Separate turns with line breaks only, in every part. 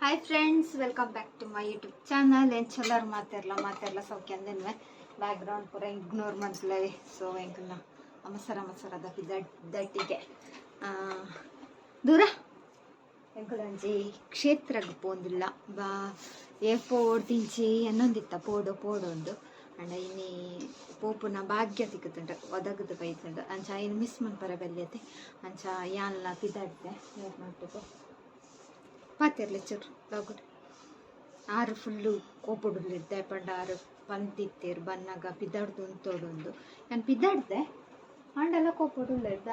Hi friends, welcome back to my YouTube channel. ಏನು ಚಲೋರು ಮಾತಾಡಲ್ಲ ಸೌಖ್ಯ ಅಂದೇನು ಬ್ಯಾಕ್ಗ್ರೌಂಡ್ ಪೂರ ಇಗ್ನೋರ್ ಮಾಡ್ಲವಿ. ಸೊ ಎಂಕಲ್ಲ ಅಮಸರದ ದಟ್ಟಿಗೆ ದೂರ ಎಂಕುಲಂಜಿ ಕ್ಷೇತ್ರಕ್ಕೆ ಪೋಂದಿಲ್ಲ ಬಾ ಏಪೋಡ್ ತಿಂಚಿ ಅನ್ನೊಂದಿತ್ತ ಪೋಡು ಒಂದು ಅಂಡ ಇನ್ನಿ ಪೋಪುನ ಭಾಗ್ಯ ತಿಕ್ಕುತ್ತುಂಟು ಒದಗದು ಬೈತುಂಡು ಅಂಚ ಇನ್ನು ಮಿಸ್ ಮನ್ಪರ ಬೆಲ್ಯತೆ ಅಂಚ ಯಾನ್ಲ ಪಿದಾಡ್ತೆ ನೋಡ್ಬಿಟ್ಟು ಪಾತಿರ್ಲಿ ಚೂರು ಬಾಗುಡು ಆರು ಫುಲ್ಲು ಕೋಪುಡುಲಿದ್ದೆ ಪಂಡ ಆರು ಪಂತಿತ್ತೇರು ಬನ್ನಾಗ ಪಿದಾಡ್ದು ಉಂತೋಡೊಂದು ನಾನು ಪಿದಾಡ್ದೆ ಅಂಡೆಲ್ಲ ಕೋಪುಡುಲಿದ್ದ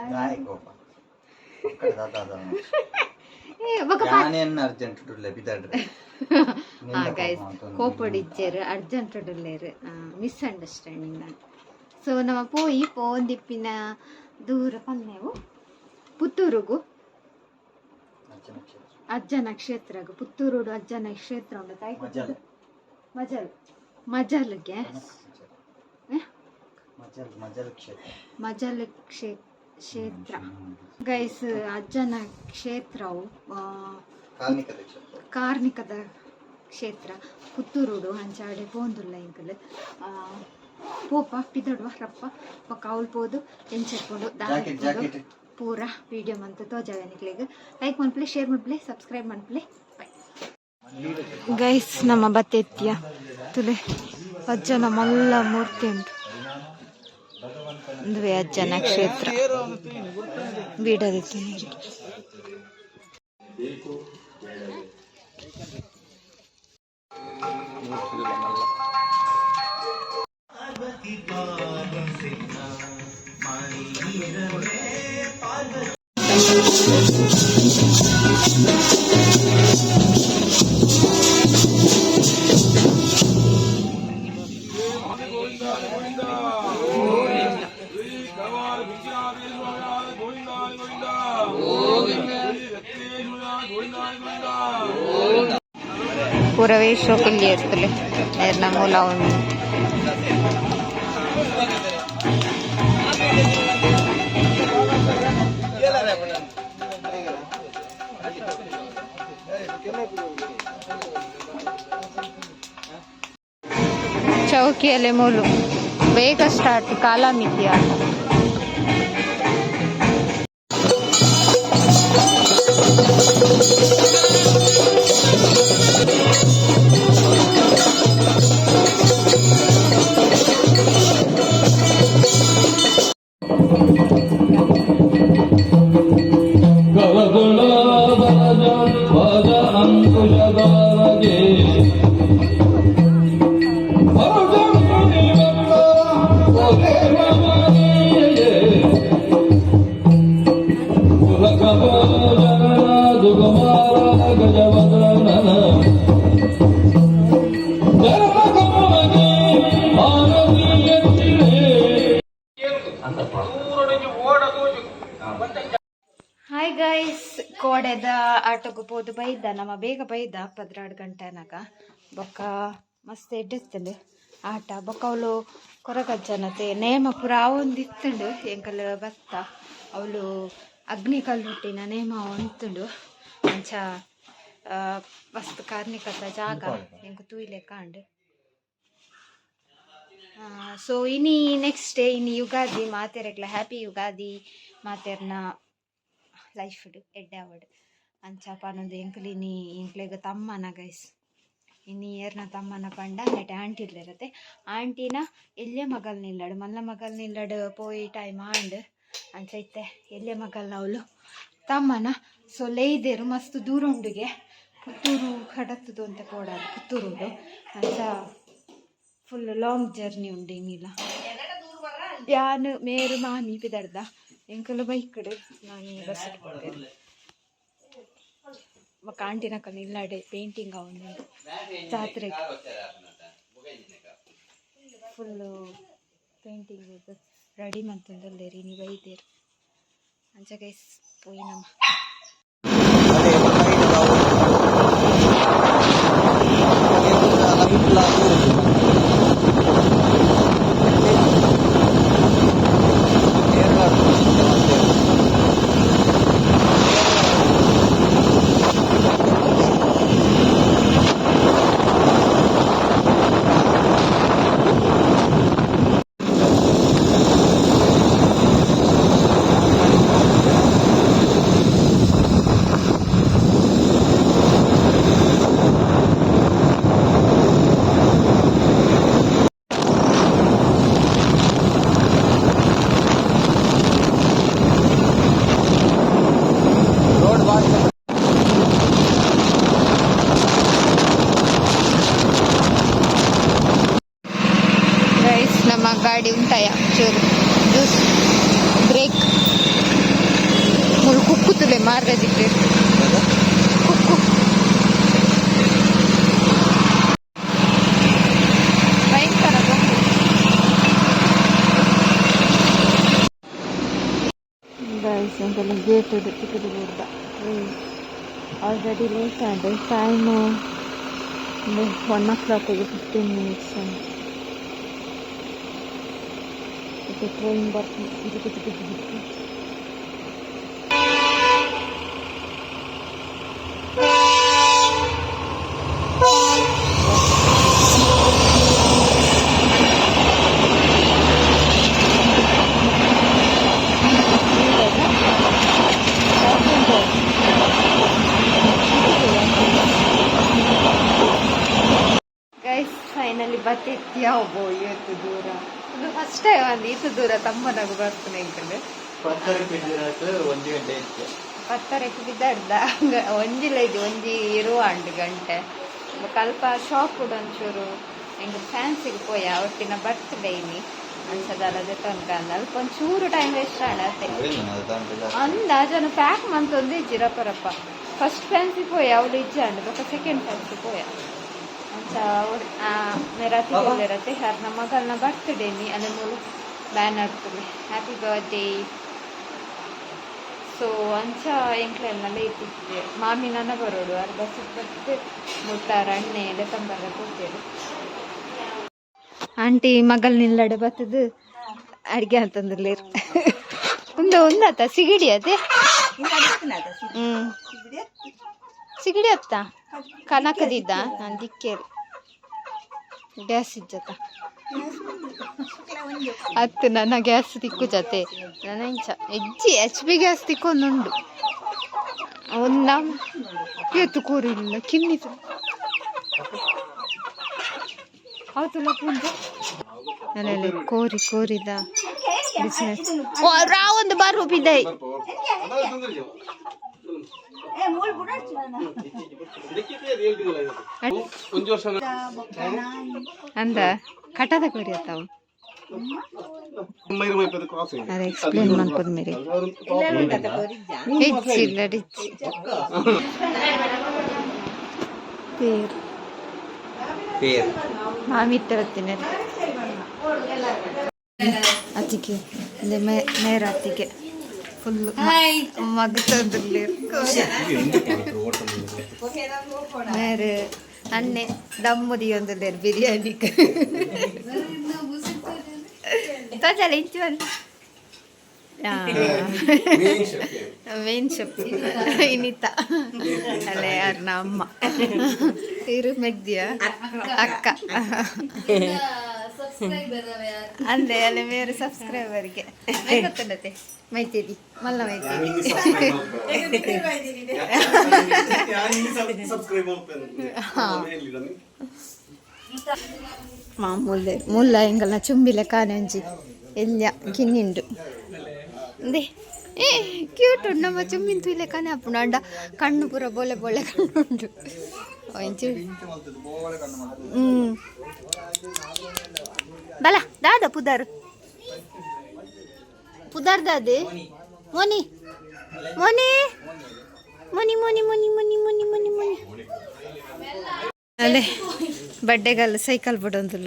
ಗೈಸ್ ಕೋಪಡಿಜ್ಜೇರು ಅರ್ಜೆಂಟ್ ಡುಲ್ಲೇರು ಮಿಸ್ಅಂಡರ್ಸ್ಟ್ಯಾಂಡಿಂಗ್ ನಾನು. ಸೊ ನಮ್ಮ ಪೋಂದಿಪ್ಪಿನ ದೂರ ಪನ್ನೆವು ಪುತ್ತೂರುಗು ಅಜ್ಜನ ಕ್ಷೇತ್ರಗು ಪುತ್ತೂರುಡು ಅಜ್ಜನ ಕ್ಷೇತ್ರ ಉಂಟು ಮಜಲ್ಗೆ ಮಜಲ್ ಕ್ಷೇತ್ರ ಗೈಸ್. ಅಜ್ಜನ ಕ್ಷೇತ್ರವು ಕಾರ್ಮಿಕದ ಕ್ಷೇತ್ರ ಪುತ್ತೂರುಡು ಅಂಚಾಡೆ ಪೋಂದುಲ್ಲ ಇಂಕಲ್ ಪೋಪ ಪಿದಡುವ ರಪ್ಪ ಪಕ್ಕ ಅವಳು ಪೋದು ಎಂಚೆಕೊಂಡು ದಾರಿ ಪೂರ ವಿಡಿಯೋ ಮಂತ್ ತೋಜಾವೆನಿಕ್ಲಿಗೆ ಲೈಕ್ ಮಾಡ್ಪ್ಲೆ, ಶೇರ್ ಮಾಡ್ಪ್ಲೆ, ಸಬ್ಸ್ಕ್ರೈಬ್ ಮಾಡ್ಪ್ಲೆ. ಗೈಸ್ ನಮ್ಮ ಬತ್ತೆತ್ತಿಯ ತುಲೆ ಅಜ್ಜನ ಮಲ್ಲ ಮೂರ್ತಿ ಉಂಟು. ಒಂದುವೆ ಅಜ್ಜನ ಕ್ಷೇತ್ರ ಬೀಡದಿತ್ತು ನೀರು. ಪೂರವೇಶ ಇಲ್ಲಿ ಇರ್ತಲೆ ನೀರಿನ ಮೂಲ ಒಂದು ಚೌಕಿಯಲ್ಲಿ ಮೂಲು ಬೇಗ ಸ್ಟಾರ್ಟ್ ಕಾಲ ಮಿತಿಯ ಹಾಯ್ ಗೈಸ್. ಕೋಡೆದ ಆಟೋಗೆ ಪೋದು ಬೈದ ನಮ್ಮ ಬೇಗ ಬೈದ 12 ಗಂಟೆನಾಗ ಬೊಕ್ಕ ಮಸ್ತ್ ಎಡ್ಡೆತ್ತಂಡು ಆಟ ಬೊಕ್ಕ ಅವಳು ಕೊರಗಜ್ಜನತೆ ನೇಮ ಪುರ ಅವೊಂದಿತ್ತುಂಡು ಎಂಕಲ್ ಬತ್ತ ಅವಳು ಅಗ್ನಿ ಕಲ್ಲುಟ್ಟಿನ ನೇಮ ಒಂತುಂಡು ಅಂಚ ಮಸ್ತ್ ಕಾರ್ಮಿಕದ ಜಾಗ ಎಂಕು ತೂಯಿಲೆ ಕಾಂಡು. ಸೊ ಇನಿ ನೆಕ್ಸ್ಟ್ ಡೇ ಇನಿ ಯುಗಾದಿ ಮಾತೆರೆಗ್ಲ ಹ್ಯಾಪಿ ಯುಗಾದಿ ಮಾತೆರ್ನ ಲೈಫ್ ಎಡ್ಡೆ ಅವಡು ಅಂಚ ಪನ್ನೊಂದು ಎಂಕಲಿನಿ ಇಂಕ್ಲೆಗ್ ತಮ್ಮನ ಗೈಸ್ ಇನ್ನು ಏರ್ನ ತಮ್ಮನ ಪಂಡ ನೆಟ್ಟೆ ಆಂಟಿ ಇರ್ಲಿರತ್ತೆ. ಆಂಟಿನ ಎಲ್ಲೆ ಮಗಲ್ ನಿಲ್ಲಡು ಮಲ್ಲ ಮಗಲ್ ನಿಲ್ಲಡು ಪೋಯಿ ಟೈಮ್ ಆಂಡ್ ಅಂಚ ಇತ್ತೆ ಎಲ್ಲೆ ಮಗಲ್ನ ಅವಳು ತಮ್ಮನ. ಸೊ ಲೇದೇರು ಮಸ್ತ್ ದೂರ ಉಂಡುಗೆ ಪುತ್ತೂರು ಕಡತ್ತದು ಅಂತ ಕೊಡಾದು ಪುತ್ತೂರುಡು ಅಂಚ ಫುಲ್ ಲಾಂಗ್ ಜರ್ನಿ ಉಂಡು ಇನ್ನಿಲ್ಲ ಯಾನು ಮೇರು ಮಾಮಿ ಪಿದಡ್ದ ಎಂಕಲು ಬೈಕಡು ನಾನು ಬಸ್ ಇಟ್ಕೊಳ್ತೇನೆ ಮಕ್ಕ ಆಂಟಿನ ಕಲ್ ಇಲ್ಲಾಡೆ ಪೇಂಟಿಂಗ್ ಅವನು ಜಾತ್ರೆ ಫುಲ್ಲು ಪೇಂಟಿಂಗ್ ರೆಡಿ ಮಂತಂದಲ್ಲೇರಿ ನೀವು ಬೈದೇರು ಅಂಚ ಗೈಸ್ ಪೋಯಿ ನಮ್ಮ ಗೇಟ್ ಟಿಕೆಟ್ ಕೂಡ ಆಲ್ರೆಡಿ ಲೇಟ್ ಆದ ಟೈಮು 1 o'clock 15 minutes ಇದು ಟ್ರೈನ್ ಬರ್ತೀನಿ. ಗೈಸ್ ಫೈನಲಿ ಬತ್ತಿತ್ಯ ಒಬ್ಬ ಇವತ್ತು ದೂರ ಇದು ಫಸ್ಟ್ ಟೈಮ್ ಅಂದು ಈತ ದೂರ ತಮ್ಮನಾಗ ಬರ್ತಾನೆ ಇಂಕಂಡು ಪತ್ತರಕ್ಕೆ ಬಿದ್ದಾಡ್ದ ಒಂಜಿಲೈದು ಒಂಜಿ ಇರುವ 1 ಗಂಟೆ ಕಲ್ಪ ಶಾಪ್ ಕೂಡ ಒಂಚೂರು ಹೆಂಗೆ ಫ್ಯಾನ್ಸಿಗೆ ಪೋಯ ಒಟ್ಟಿನ ಬರ್ತ್ಡೇ ಇಲ್ಲಿ ಅನ್ಸದಲ್ಲದೆ ತನಕ ಅಂದ ಅಲ್ಪ ಒಂಚೂರು ಟೈಮ್ ವೇಸ್ಟ್ ಆಡತ್ತೆ ಅಂದ ಜನ ಪ್ಯಾಕ್ ಮಂತೊಂದು ಇಜ್ಜಿ ರಪ್ಪ ಫಸ್ಟ್ ಫ್ಯಾನ್ಸಿ ಪೋಯ ಅವಳು ಇಜ್ಜ ಅಂಡ್ ಬೊಕ್ಕ ಸೆಕೆಂಡ್ ಫ್ಯಾನ್ಸಿ ಪೋಯ ಅಂಚ ರಾತ್ರಿ ಇರತ್ತೆ ನಮ್ಮ ಮಗಳನ್ನ ಬರ್ತ್ಡೇನಿ ಅದ್ರ ಮೂಲ ಬ್ಯಾನರ್ ತುಳಿ ಹ್ಯಾಪಿ ಬರ್ತ್ಡೇ. ಸೊ ಅಂಚ ಎಂಕ್ಲೆಲ್ಲ ಇತ್ತಿದ್ದೆ ಮಾಮಿ ನನ್ನ ಬರೋಡು ಅರ್ಧ ಬರ್ತದೆ ಮುಟ್ಟಾರ ಅಣ್ಣೆ ಡಿಸೆಂಬರ್ ಕೂತೇಳು ಆಂಟಿ ಮಗಳ ನಿಲ್ಲಡೆ ಬರ್ತದು ಅಡ್ಗೆ ಅಂತಂದ್ರಲಿ ಒಂದಾತ ಸಿಗಿಡಿ ಅದೇ ಸಿಗಿಡಿ ಅತ್ತ ಕನಕದಿದ್ದ ನಾನು ದಿಕ್ಕೇರಿ ಗ್ಯಾಸ್ ಇಜ್ಜತ ಅತ್ತು ನನ್ನ ಗ್ಯಾಸ್ ತಿಕ್ಕು ಜತೆ ನನ್ನ ಇಂಚ ಹೆಜ್ಜಿ HP ಗ್ಯಾಸ್ ತಿಕ್ಕೊಂದುಂಡು ಒಂದ ಎತ್ತು ಕೂರಿಲ್ಲ ಕಿನ್ನಿತು ಹೌದಲ್ಲ ಪುಂಜ ಅಲ್ಲೆಲ್ಲ ಕೋರಿದ ಬಿಸಿನೆಸ್ ರಾವೊಂದು ಬಾರು ಬಿದ್ದಾಯಿ ಅಂದ ಕಟದ ಕೋರಿ ಅತ್ತಾವು ಅದೇ ಎಕ್ಸ್ಪ್ಲೇನ್ ಮಾಡ್ಬೋದು ಮೇರಿ ಹೆಚ್ಚಿಲ್ಲ ರಿಚ್ ಪೇರ್ ಮಾಮಿತ್ತ ಹೊತ್ತಿನ ಅತ್ತಿಗೆ ನೇರ ಅತ್ತಿಗೆ ಫುಲ್ ಮಗ ತಂದ್ರಲ್ಲಿ ಬೇರೆ ಅಣ್ಣೆ ದಮ್ಮದಿ ಒಂದಲ್ಲಿ ಬಿರಿಯಾನಿ ತೋಜಲ್ಲ ಇಂಚು ಮೇನ್ ಶೆಫ್ ಇನಿತ ಅಲ್ಲೇ ಯಾರು ನಮ್ಮ ಇರು ಮೆಗ್ದಿಯ ಅಕ್ಕ ಅಂದೆ ಅಲ್ಲೇ ಬೇರೆ ಸಬ್ಸ್ಕ್ರೈಬರ್ಗೆ ಗೊತ್ತಲ್ಲತೆ ಮೈತೇದಿ ಮಲ್ಲ ಮೈತೇದಿ ಮಾಮೂಲೆ ಮುಲ್ಲ ಎಂಗಲ್ನ ಚುಂಬಿಲೆ ಕಾನಂಜಿ ಎಲ್ಲ ಕಿನ್ನಿಂಡು ಅಂದೆ ಕ್ಯೂಟ್ ಉಂಡು ನಮ್ಮ ಚುಮ್ಮಿನ ತುಯ್ಲೆ ಕಾನೆ ಅಪ್ಪುಂಡು ಅಂಡ ಕಣ್ಣು ಪೂರ ಬೋಲೆ ಬೋಳೆ ಕಣ್ಣುಂಡು ಬಲ ದಾದ ಪುದಾರ್ ದಾದೆ ಮೊನಿ ಮೊನಿ ಮೊನಿ ಮೊನಿ ಮೊನಿ ಮೊನಿ ಮೊನಿ ಮೊನಿ ಮೊನಿ ಅಲ್ಲೇ ಬಡ್ಡೆಗಲ್ಲ ಸೈಕಲ್ ಬಿಡೊಂದು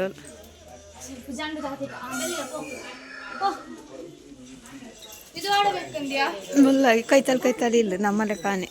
ಮುಲ್ಲ ಕೈತಲ್ ಇಲ್ಲ ನಮ್ಮಲ್ಲೇ ಕಾನೆ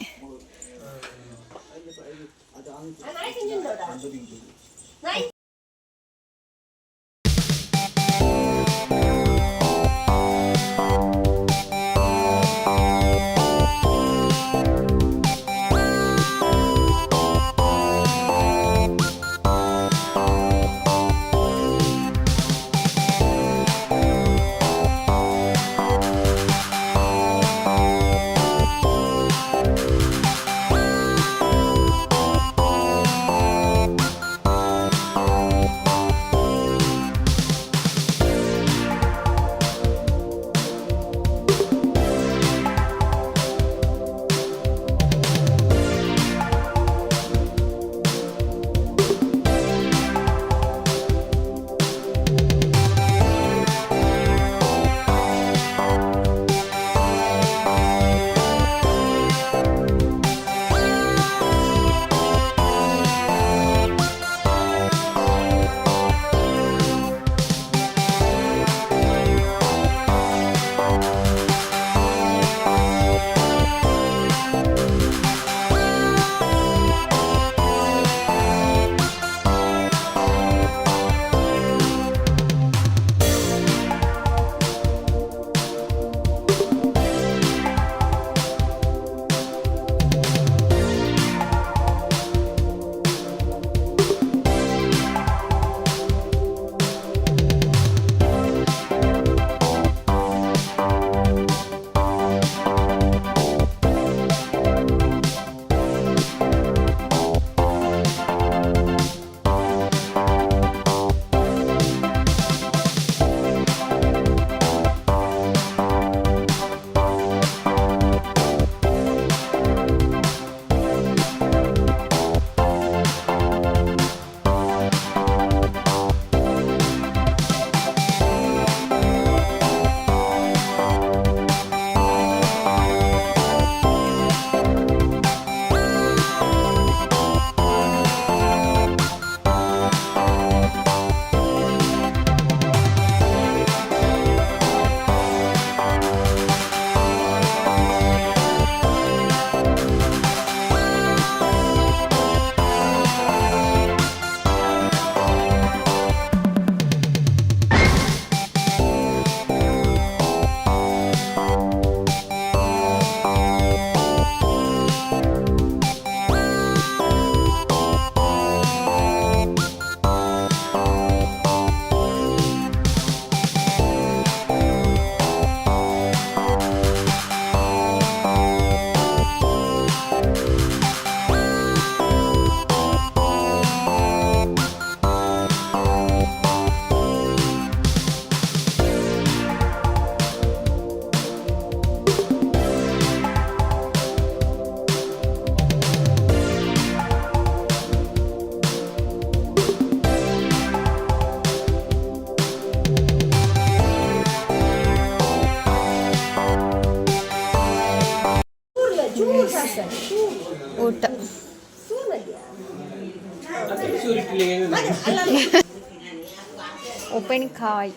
ಉಪ್ಪಿನಕಾಯಿ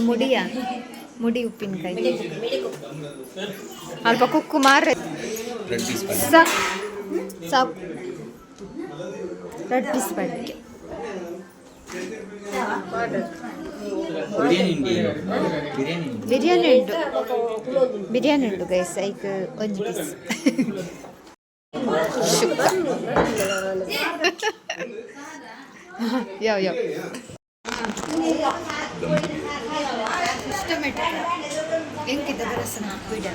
ಮುಡಿಯ ಮುಡಿ ಉಪ್ಪಿನಕಾಯಿ ಅಲ್ಪ ಕುಕ್ಕು ಮಾರ್ರೆ ಸಾಕು ಸಾಕು ರೆಡ್ ಪೀಸ್ ಬಡ್ಗೆ ಬಿರಿಯಾನಿ ಉಂಟು ಗೈಸ್ ಐಕ್ ಒಂಜಿ ಪೀಸ್ ಶುಕ್ಕ ಯಾವ ಯಾವ ಸಿಸ್ಟಮೆಟಿಕ್ ಹೆಂಗಿದ್ದ ಬರಸನ ಬಿಡ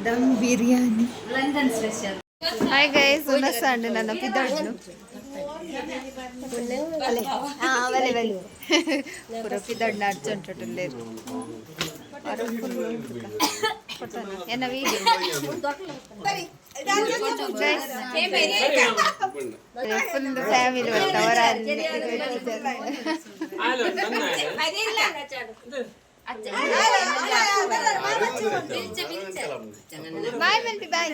dum biryani London special. Hi guys ಉನ್ನಸಂಡು ನನ್ನ ಪಿದಾಡ್ನು ಪೂರ ಪಿದಾಡ್ನ ಅರ್ಜೆಂಟುಲ್ಲೇರು ಎನ್ನ ವೀಡಿಯೋ ಫುಲ್ ಫ್ಯಾಮಿಲಿ ಬರ್ತಾವರ ಬಾಯ್ ಮಲ್ಪಿ ಬಾಯ್